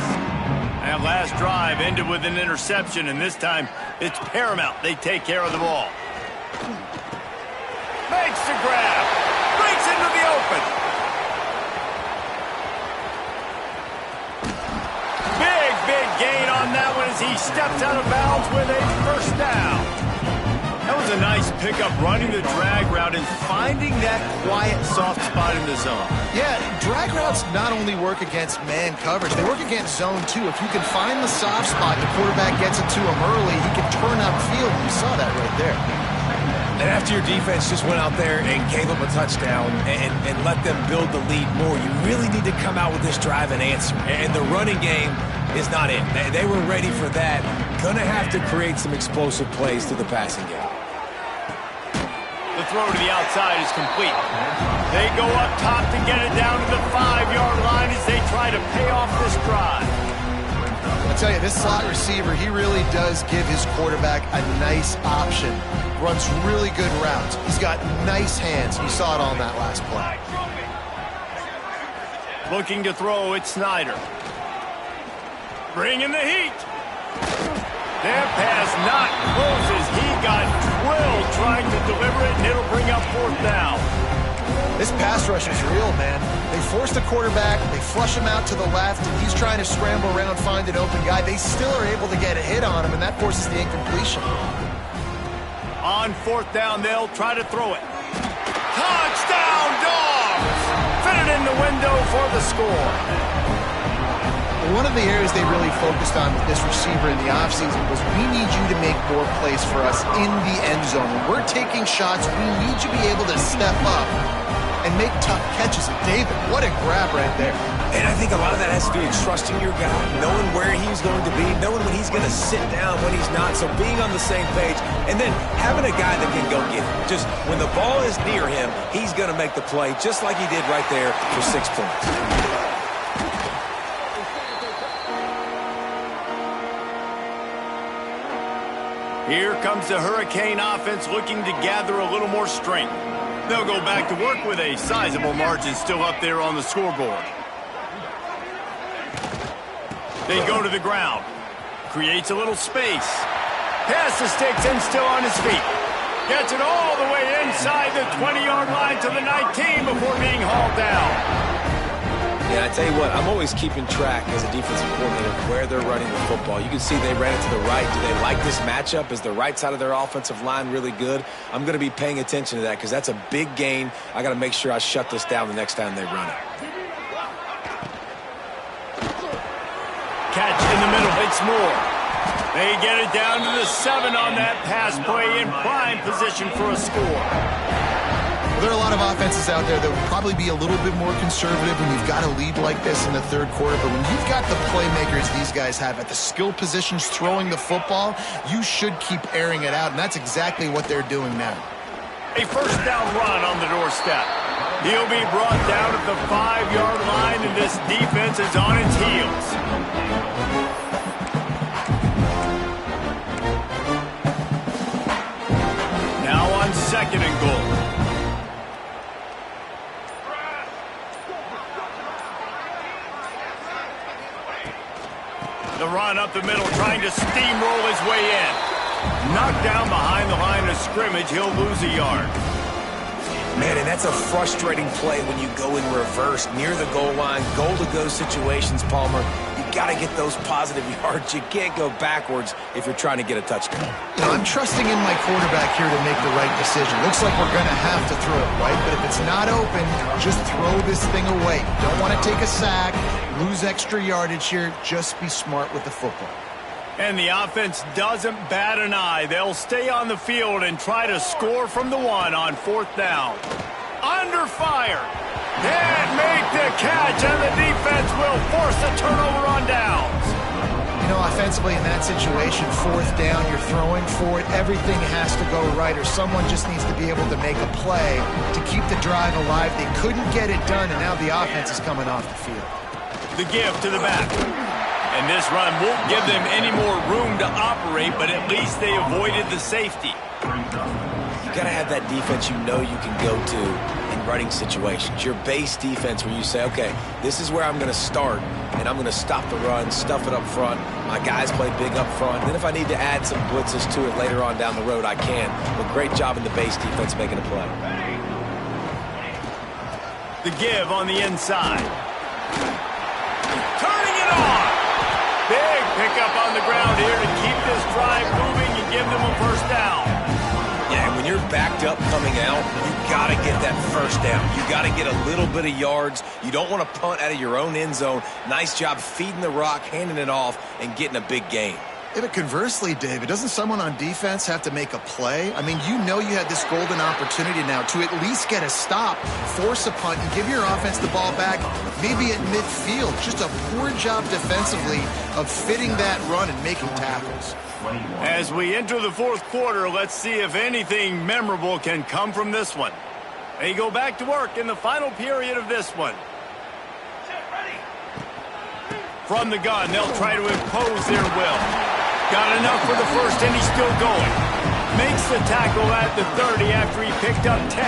That last drive ended with an interception, and this time it's paramount they take care of the ball. Makes the grab. Breaks into the open. Big gain on that one as he steps out of bounds with a 1st down. That was a nice pickup, running the drag route and finding that quiet, soft spot in the zone. Yeah, drag routes not only work against man coverage, they work against zone too. If you can find the soft spot, the quarterback gets it to him early, he can turn upfield. You saw that right there. And after your defense just went out there and gave up a touchdown and let them build the lead more, you really need to come out with this drive and answer. And the running game is not it. They were ready for that. Gonna have to create some explosive plays to the passing game. The throw to the outside is complete. They go up top to get it down to the 5-yard line as they try to pay off this drive. I'll tell you, this slot receiver, he really does give his quarterback a nice option. Runs really good routes. He's got nice hands. You saw it on that last play. Looking to throw, it's Snyder. Bringing the heat. That pass not close as he got drilled trying to deliver it, and it'll bring up 4th down. This pass rush is real, man. They force the quarterback, they flush him out to the left, and he's trying to scramble around, find an open guy. They still are able to get a hit on him, and that forces the incompletion. On 4th down, they'll try to throw it. Touchdown, Dogs! Fit it in the window for the score. One of the areas they really focused on with this receiver in the offseason was we need you to make more plays for us in the end zone. When we're taking shots, we need you to be able to step up and make tough catches. And David, what a grab right there. And I think a lot of that has to do with trusting your guy, knowing where he's going to be, knowing when he's going to sit down, when he's not. So being on the same page, and then having a guy that can go get it. Just when the ball is near him, he's going to make the play, just like he did right there for 6 points. Here comes the Hurricane offense looking to gather a little more strength. They'll go back to work with a sizable margin still up there on the scoreboard. They go to the ground. Creates a little space. Pass the sticks and still on his feet. Gets it all the way inside the 20-yard line to the 19 before being hauled down. Yeah, I tell you what, I'm always keeping track as a defensive coordinator of where they're running the football. You can see they ran it to the right. Do they like this matchup? Is the right side of their offensive line really good? I'm going to be paying attention to that because that's a big gain. I got to make sure I shut this down the next time they run it. Catch in the middle. It's Moore. They get it down to the 7 on that pass play in prime position for a score. There are a lot of offenses out there that will probably be a little bit more conservative when you've got a lead like this in the 3rd quarter. But when you've got the playmakers these guys have at the skill positions throwing the football, you should keep airing it out. And that's exactly what they're doing now. A 1st down run on the doorstep. He'll be brought down at the 5-yard line, and this defense is on its heels. Now on 2nd and goal. The run up up the middle, trying to steamroll his way in. Knocked down behind the line of scrimmage, he'll lose a yard. Man, and that's a frustrating play when you go in reverse near the goal line, goal-to-go situations, Palmer. You got to get those positive yards. You can't go backwards if you're trying to get a touchdown. You know, I'm trusting in my quarterback here to make the right decision. Looks like we're going to have to throw it, right? But if it's not open, just throw this thing away. Don't want to take a sack, lose extra yardage here. Just be smart with the football. And the offense doesn't bat an eye. They'll stay on the field and try to score from the one on 4th down. Under fire. Can't make the catch, and the defense will force a turnover on downs. You know, offensively in that situation, 4th down, you're throwing for it. Everything has to go right, or someone just needs to be able to make a play to keep the drive alive. They couldn't get it done, and now the offense is coming off the field. The give to the back. And this run won't give them any more room to operate, but at least they avoided the safety. You got to have that defense you know you can go to in running situations. Your base defense where you say, okay, this is where I'm going to start, and I'm going to stop the run, stuff it up front. My guys play big up front. Then if I need to add some blitzes to it later on down the road, I can. But great job in the base defense making a play. The give on the inside. Turning it on. Big pickup on the ground here to keep this drive moving and give them a 1st down. Yeah, and when you're backed up coming out, you got to get that 1st down. You got to get a little bit of yards. You don't want to punt out of your own end zone. Nice job feeding the rock, handing it off, and getting a big gain. Yeah, but conversely, David, doesn't someone on defense have to make a play? I mean, you know you had this golden opportunity now to at least get a stop, force a punt, and give your offense the ball back, maybe at midfield. Just a poor job defensively of fitting that run and making tackles. As we enter the 4th quarter, let's see if anything memorable can come from this one. They go back to work in the final period of this one. From the gun, they'll try to impose their will. Got enough for the 1st, and he's still going. Makes the tackle at the 30 after he picked up 10.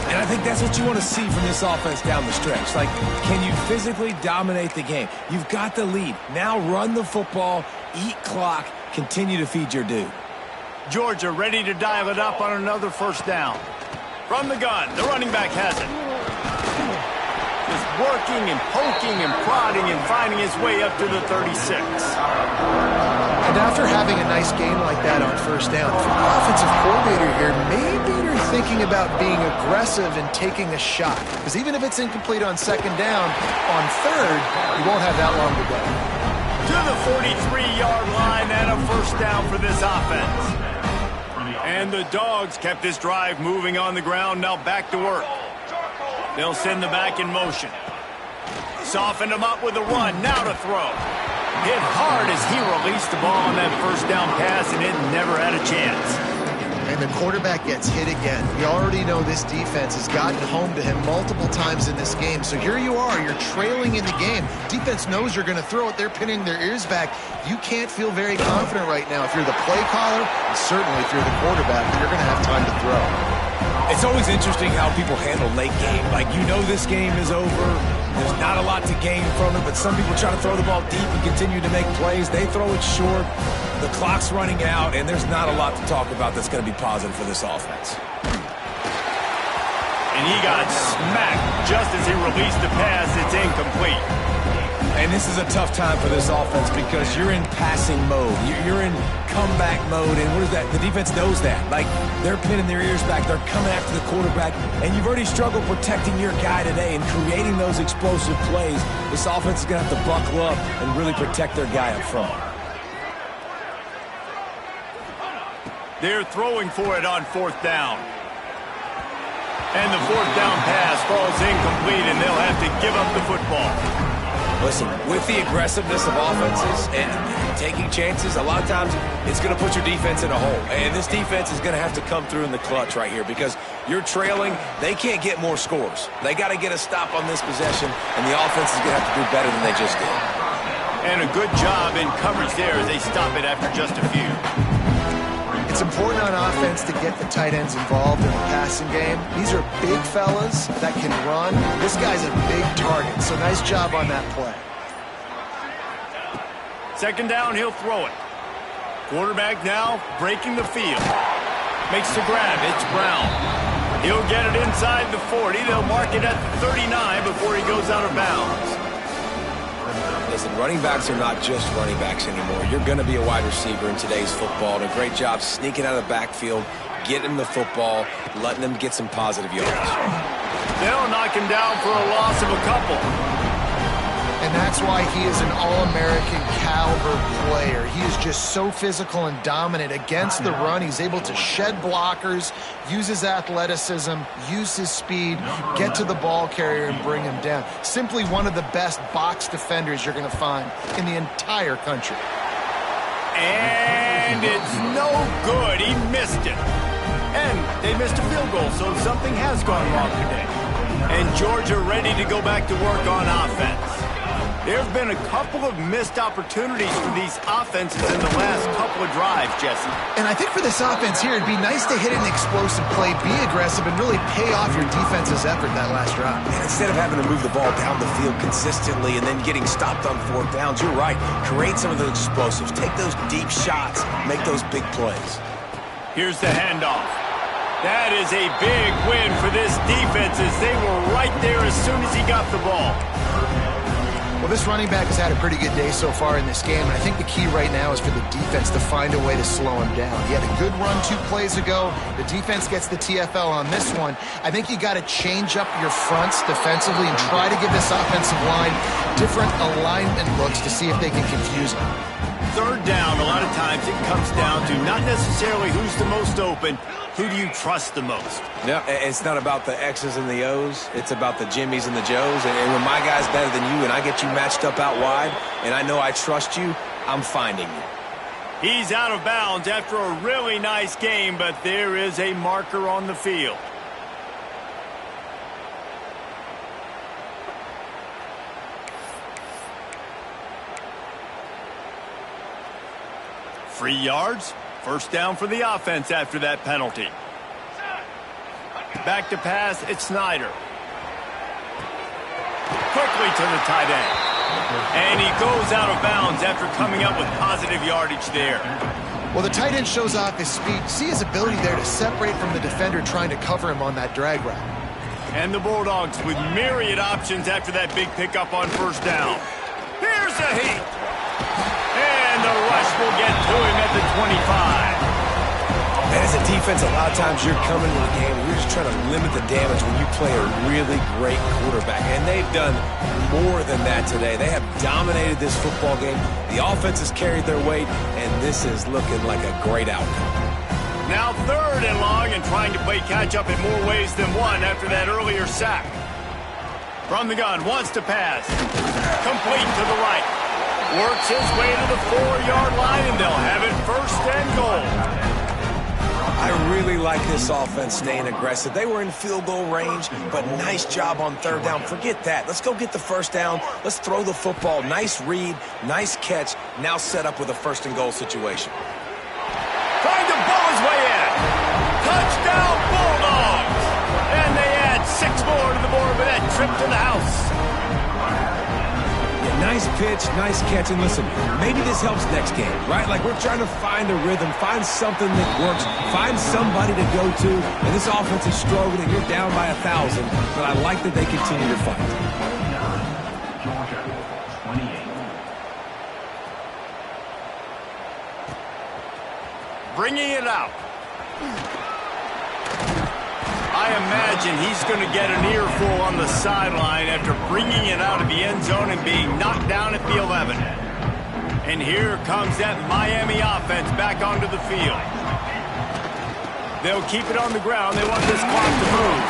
And I think that's what you want to see from this offense down the stretch. Like, can you physically dominate the game? You've got the lead. Now run the football, eat clock, continue to feed your dude. Georgia ready to dial it up on another 1st down. From the gun, the running back has it. Just working and poking and prodding and finding his way up to the 36. And after having a nice game like that on 1st down, for the offensive coordinator here, maybe you're thinking about being aggressive and taking a shot. Because even if it's incomplete on 2nd down, on 3rd, you won't have that long to go. To the 43-yard line and a 1st down for this offense. And the Dogs kept this drive moving on the ground, now back to work. They'll send the back in motion. Softened him up with a run, now to throw. Hit hard as he released the ball on that 1st down pass, and it never had a chance. And the quarterback gets hit again. We already know this defense has gotten home to him multiple times in this game. So here you are, you're trailing in the game. Defense knows you're going to throw it. They're pinning their ears back. You can't feel very confident right now if you're the play caller, and certainly if you're the quarterback, that you're going to have time to throw. It's always interesting how people handle late game. Like, you know this game is over. There's not a lot to gain from it, but some people try to throw the ball deep and continue to make plays. They throw it short. The clock's running out, and there's not a lot to talk about that's going to be positive for this offense. And he got smacked just as he released the pass. It's incomplete. And this is a tough time for this offense because you're in passing mode. You're in comeback mode, and what is that? The defense knows that. Like, they're pinning their ears back. They're coming after the quarterback, and you've already struggled protecting your guy today and creating those explosive plays. This offense is going to have to buckle up and really protect their guy up front. They're throwing for it on 4th down. And the 4th down pass falls incomplete, and they'll have to give up the football. Listen, with the aggressiveness of offenses and taking chances, a lot of times it's going to put your defense in a hole. And this defense is going to have to come through in the clutch right here because you're trailing. They can't get more scores. They got to get a stop on this possession, and the offense is going to have to do better than they just did. And a good job in coverage there as they stop it after just a few. It's important on offense to get the tight ends involved in the passing game. These are big fellas that can run. This guy's a big target, so nice job on that play. Second down, he'll throw it. Quarterback now breaking the field. Makes the grab. It's Brown. He'll get it inside the 40. They'll mark it at the 39 before he goes out of bounds. Listen, running backs are not just running backs anymore. You're going to be a wide receiver in today's football. And a great job sneaking out of the backfield, getting them the football, letting them get some positive yards. They'll knock him down for a loss of a couple. And that's why he is an All-American caliber player. He is just so physical and dominant against the run. He's able to shed blockers, use his athleticism, use his speed, get to the ball carrier and bring him down. Simply one of the best box defenders you're going to find in the entire country. And it's no good. He missed it. And they missed a field goal, so something has gone wrong today. And Georgia ready to go back to work on offense. There have been a couple of missed opportunities for these offenses in the last couple of drives, Jesse. And I think for this offense here, it'd be nice to hit an explosive play, be aggressive, and really pay off your defense's effort that last drive. And instead of having to move the ball down the field consistently and then getting stopped on fourth downs, you're right. Create some of those explosives. Take those deep shots. Make those big plays. Here's the handoff. That is a big win for this defense as they were right there as soon as he got the ball. Well, this running back has had a pretty good day so far in this game, and I think the key right now is for the defense to find a way to slow him down. He had a good run 2 plays ago. The defense gets the TFL on this one. I think you got to change up your fronts defensively and try to give this offensive line different alignment looks to see if they can confuse him. Third down, a lot of times it comes down to not necessarily who's the most open, who do you trust the most? Yeah, it's not about the X's and the O's. It's about the Jimmys and the Joes. And when my guy's better than you and I get you matched up out wide and I know I trust you, I'm finding you. He's out of bounds after a really nice game, but there is a marker on the field. Free yards. First down for the offense after that penalty. Back to pass, it's Snyder. Quickly to the tight end. And he goes out of bounds after coming up with positive yardage there. Well, the tight end shows off his speed. See his ability there to separate from the defender trying to cover him on that drag route. And the Bulldogs with myriad options after that big pickup on first down. Here's the heat. And the rush will get to him at the 25. And as a defense, a lot of times you're coming to the game and you're just trying to limit the damage when you play a really great quarterback. And they've done more than that today. They have dominated this football game. The offense has carried their weight, and this is looking like a great outcome. Now third and long and trying to play catch-up in more ways than one after that earlier sack. From the gun, wants to pass. Complete to the right. Works his way to the 4-yard line, and they'll have it first and goal. I really like this offense staying aggressive. They were in field goal range, but nice job on third down. Forget that. Let's go get the first down. Let's throw the football. Nice read, nice catch. Now set up with a first and goal situation. Trying to bowl his way in. Touchdown Bulldogs! And they add 6 more to the board with that trip to the house. Nice pitch, nice catch, and listen, maybe this helps next game, right? Like we're trying to find a rhythm, find something that works, find somebody to go to, and this offense is struggling, and you're down by 1,000, but I like that they continue to fight. Georgia, 28. Bringing it out. I imagine he's going to get an earful on the sideline after bringing it out of the end zone and being knocked down at the 11. And here comes that Miami offense back onto the field. They'll keep it on the ground. They want this clock to move.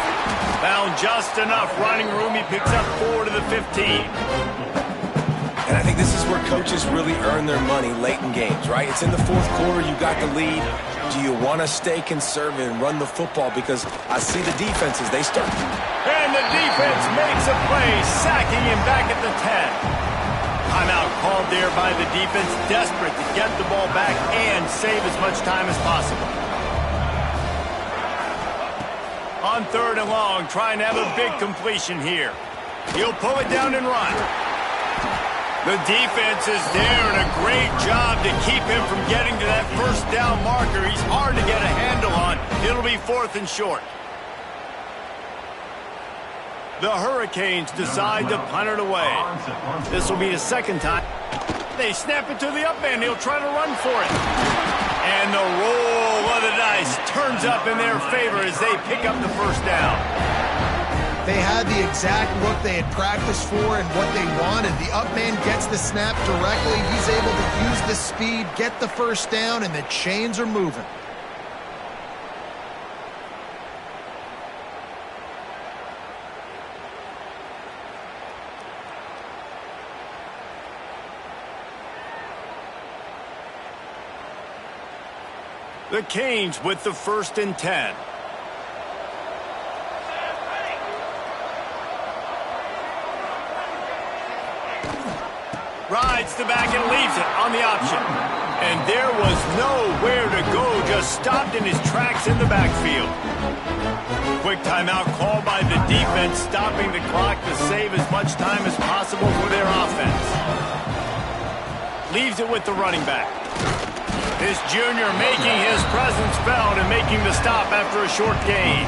Found just enough running room. He picks up 4 to the 15. And I think this is where coaches really earn their money late in games, right? It's in the fourth quarter. You got the lead. Do you want to stay conservative and run the football? Because I see the defenses, they start. And the defense makes a play, sacking him back at the 10. Timeout called there by the defense, desperate to get the ball back and save as much time as possible. On third and long, trying to have a big completion here. He'll pull it down and run. The defense is there, and a great job to keep him from getting to that first down marker. He's hard to get a handle on. It'll be 4th and short. The Hurricanes decide to punt it away. This will be the second time. They snap it to the up end. He'll try to run for it. And the roll of the dice turns up in their favor as they pick up the first down. They had the exact look they had practiced for and what they wanted. The up man gets the snap directly. He's able to use the speed, get the first down, and the chains are moving. The Canes with the 1st and 10. Rides the back and leaves it on the option. And there was nowhere to go, just stopped in his tracks in the backfield. Quick timeout called by the defense, stopping the clock to save as much time as possible for their offense. Leaves it with the running back. This junior making his presence felt and making the stop after a short gain.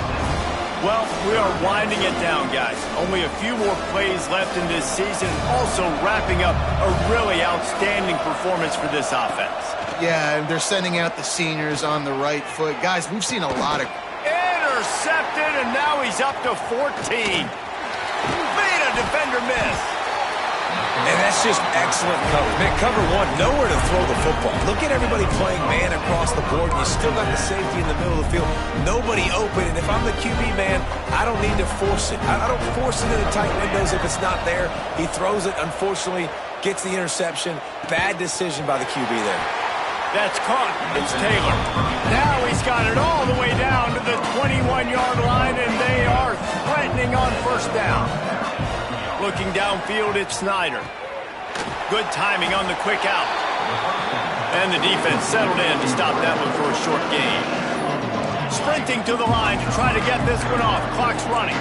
Well, we are winding it down, guys. Only a few more plays left in this season. Also wrapping up a really outstanding performance for this offense. Yeah, and they're sending out the seniors on the right foot. Guys, we've seen a lot of... Intercepted, and now he's up to 14. Made a defender miss. And that's just excellent cover. Man, cover one, nowhere to throw the football. Look at everybody playing man across the board, and you still got the safety in the middle of the field. Nobody open, and if I'm the QB, man, I don't need to force it. I don't force it into tight windows if it's not there. He throws it, unfortunately, gets the interception. Bad decision by the QB there. That's caught. It's Taylor. Now he's got it all the way down to the 21-yard line, and they are threatening on first down. Looking downfield, it's Snyder. Good timing on the quick out. And the defense settled in to stop that one for a short gain. Sprinting to the line to try to get this one off. Clock's running.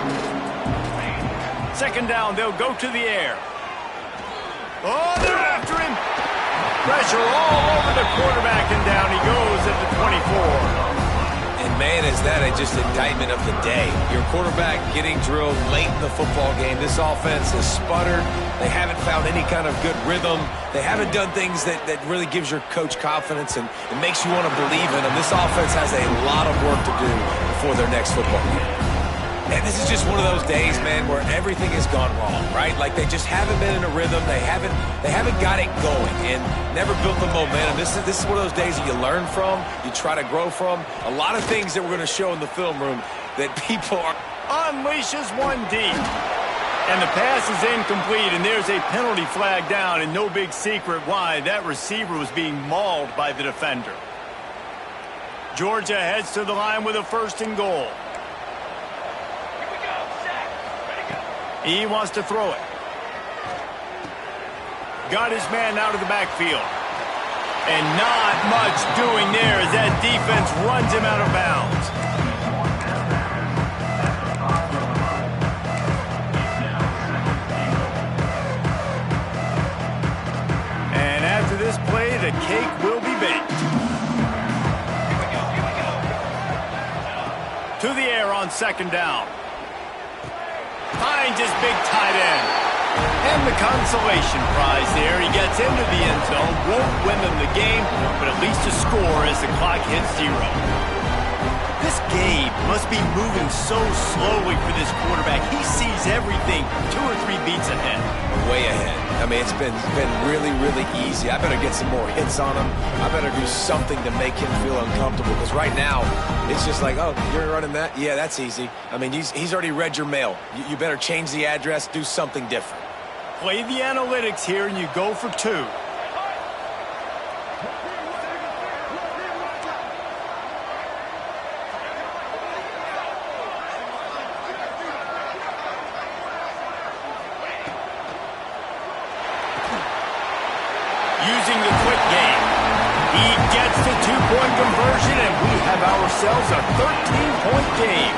Second down, they'll go to the air. Oh, they're after him. Pressure all over the quarterback, and down he goes at the 24. And man, is that just indictment of the day. Your quarterback getting drilled late in the football game. This offense has sputtered. They haven't found any kind of good rhythm. They haven't done things that really gives your coach confidence and it makes you want to believe in them. This offense has a lot of work to do before their next football game. And this is just one of those days, man, where everything has gone wrong, right? Like they just haven't been in a rhythm. They haven't got it going and never built the momentum. This is one of those days that you learn from, you try to grow from. A lot of things that we're going to show in the film room that people are... Unleashes one deep. And the pass is incomplete, and there's a penalty flag down, and no big secret why. That receiver was being mauled by the defender. Georgia heads to the line with a 1st and goal. He wants to throw it. Got his man out of the backfield. And not much doing there as that defense runs him out of bounds. And after this play, the cake will be baked. To the air on 2nd down. Finds his big tight end. And the consolation prize there. He gets into the end zone. Won't win them the game, but at least a score as the clock hits 0. This game must be moving so slowly for this quarterback. He sees everything 2 or 3 beats ahead. Way ahead. I mean, it's been really, really easy. I better get some more hits on him. I better do something to make him feel uncomfortable because right now, it's just like, oh, you're running that? Yeah, that's easy. I mean, he's already read your mail. You better change the address, do something different. Play the analytics here, and you go for 2. Using the quick game. He gets the 2-point conversion, and we have ourselves a 13-point game.